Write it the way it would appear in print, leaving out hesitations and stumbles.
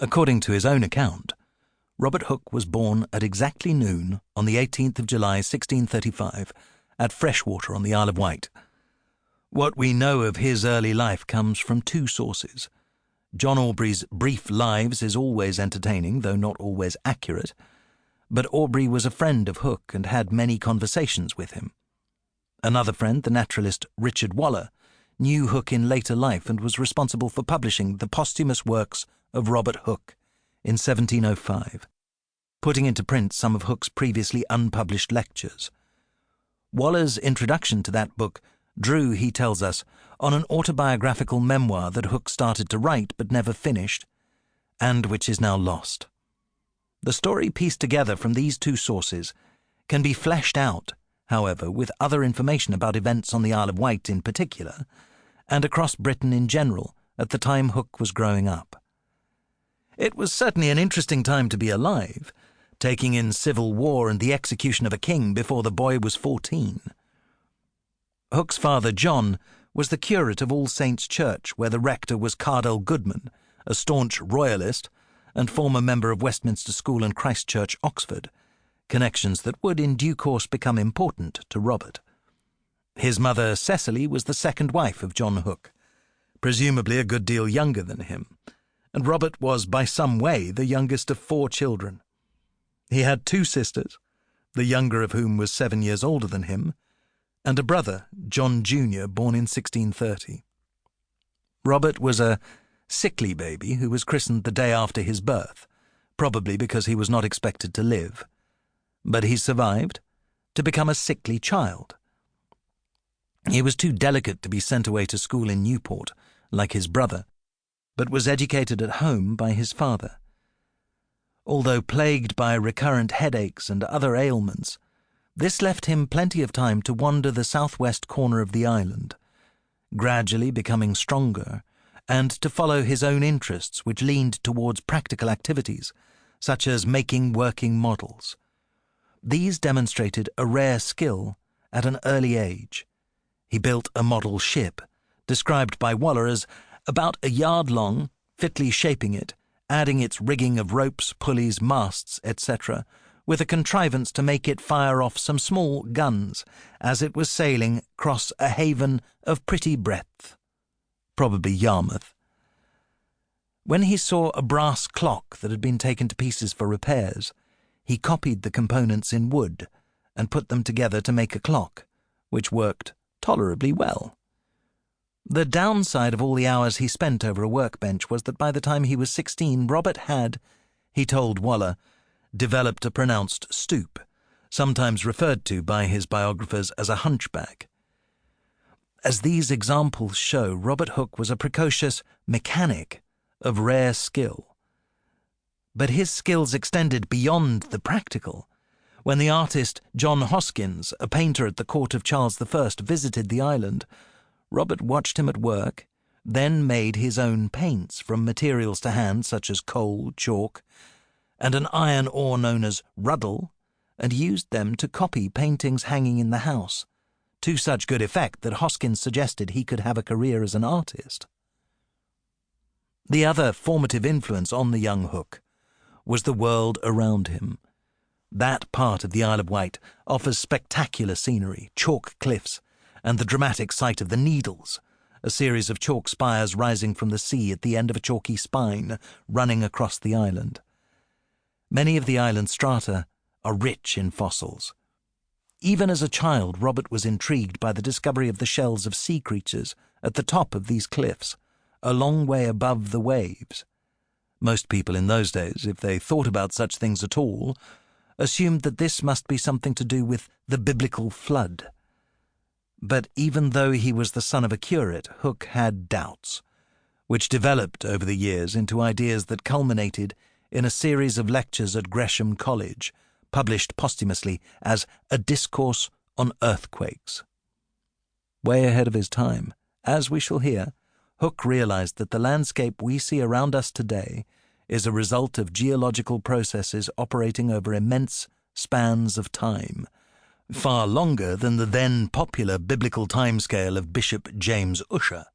According to his own account, Robert Hooke was born at exactly noon on the 18th of July 1635 at Freshwater on the Isle of Wight. What we know of his early life comes from two sources. John Aubrey's Brief Lives is always entertaining, though not always accurate, but Aubrey was a friend of Hooke and had many conversations with him. Another friend, the naturalist Richard Waller, knew Hooke in later life and was responsible for publishing the posthumous works of Robert Hooke in 1705, putting into print some of Hooke's previously unpublished lectures. Waller's introduction to that book drew, he tells us, on an autobiographical memoir that Hooke started to write but never finished, and which is now lost. The story pieced together from these two sources can be fleshed out, however, with other information about events on the Isle of Wight in particular, and across Britain in general at the time Hooke was growing up. It was certainly an interesting time to be alive, taking in civil war and the execution of a king before the boy was 14. Hooke's father, John, was the curate of All Saints' Church, where the rector was Cardell Goodman, a staunch royalist and former member of Westminster School and Christ Church, Oxford, connections that would in due course become important to Robert. His mother, Cecily, was the second wife of John Hooke, presumably a good deal younger than him, and Robert was by some way the youngest of 4 children. He had 2 sisters, the younger of whom was 7 years older than him, and a brother, John Jr., born in 1630. Robert was a sickly baby who was christened the day after his birth, probably because he was not expected to live. But he survived to become a sickly child. He was too delicate to be sent away to school in Newport, like his brother, but was educated at home by his father. Although plagued by recurrent headaches and other ailments, this left him plenty of time to wander the southwest corner of the island, gradually becoming stronger, and to follow his own interests, which leaned towards practical activities, such as making working models. These demonstrated a rare skill at an early age. He built a model ship, described by Waller as about a yard long, fitly shaping it, adding its rigging of ropes, pulleys, masts, etc., with a contrivance to make it fire off some small guns as it was sailing across a haven of pretty breadth, probably Yarmouth. When he saw a brass clock that had been taken to pieces for repairs, he copied the components in wood and put them together to make a clock, which worked tolerably well. The downside of all the hours he spent over a workbench was that by the time he was 16, Robert had, he told Waller, developed a pronounced stoop, sometimes referred to by his biographers as a hunchback. As these examples show, Robert Hooke was a precocious mechanic of rare skill. But his skills extended beyond the practical. When the artist John Hoskins, a painter at the court of Charles I, visited the island, Robert watched him at work, then made his own paints from materials to hand such as coal, chalk, and an iron ore known as ruddle, and used them to copy paintings hanging in the house, to such good effect that Hoskins suggested he could have a career as an artist. The other formative influence on the young Hooke was the world around him. That part of the Isle of Wight offers spectacular scenery, chalk cliffs, and the dramatic sight of the Needles, a series of chalk spires rising from the sea at the end of a chalky spine running across the island. Many of the island strata are rich in fossils. Even as a child, Robert was intrigued by the discovery of the shells of sea creatures at the top of these cliffs, a long way above the waves. Most people in those days, if they thought about such things at all, assumed that this must be something to do with the biblical flood. But even though he was the son of a curate, Hooke had doubts, which developed over the years into ideas that culminated in a series of lectures at Gresham College, published posthumously as A Discourse on Earthquakes. Way ahead of his time, as we shall hear, Hooke realized that the landscape we see around us today is a result of geological processes operating over immense spans of time, far longer than the then popular biblical timescale of Bishop James Ussher.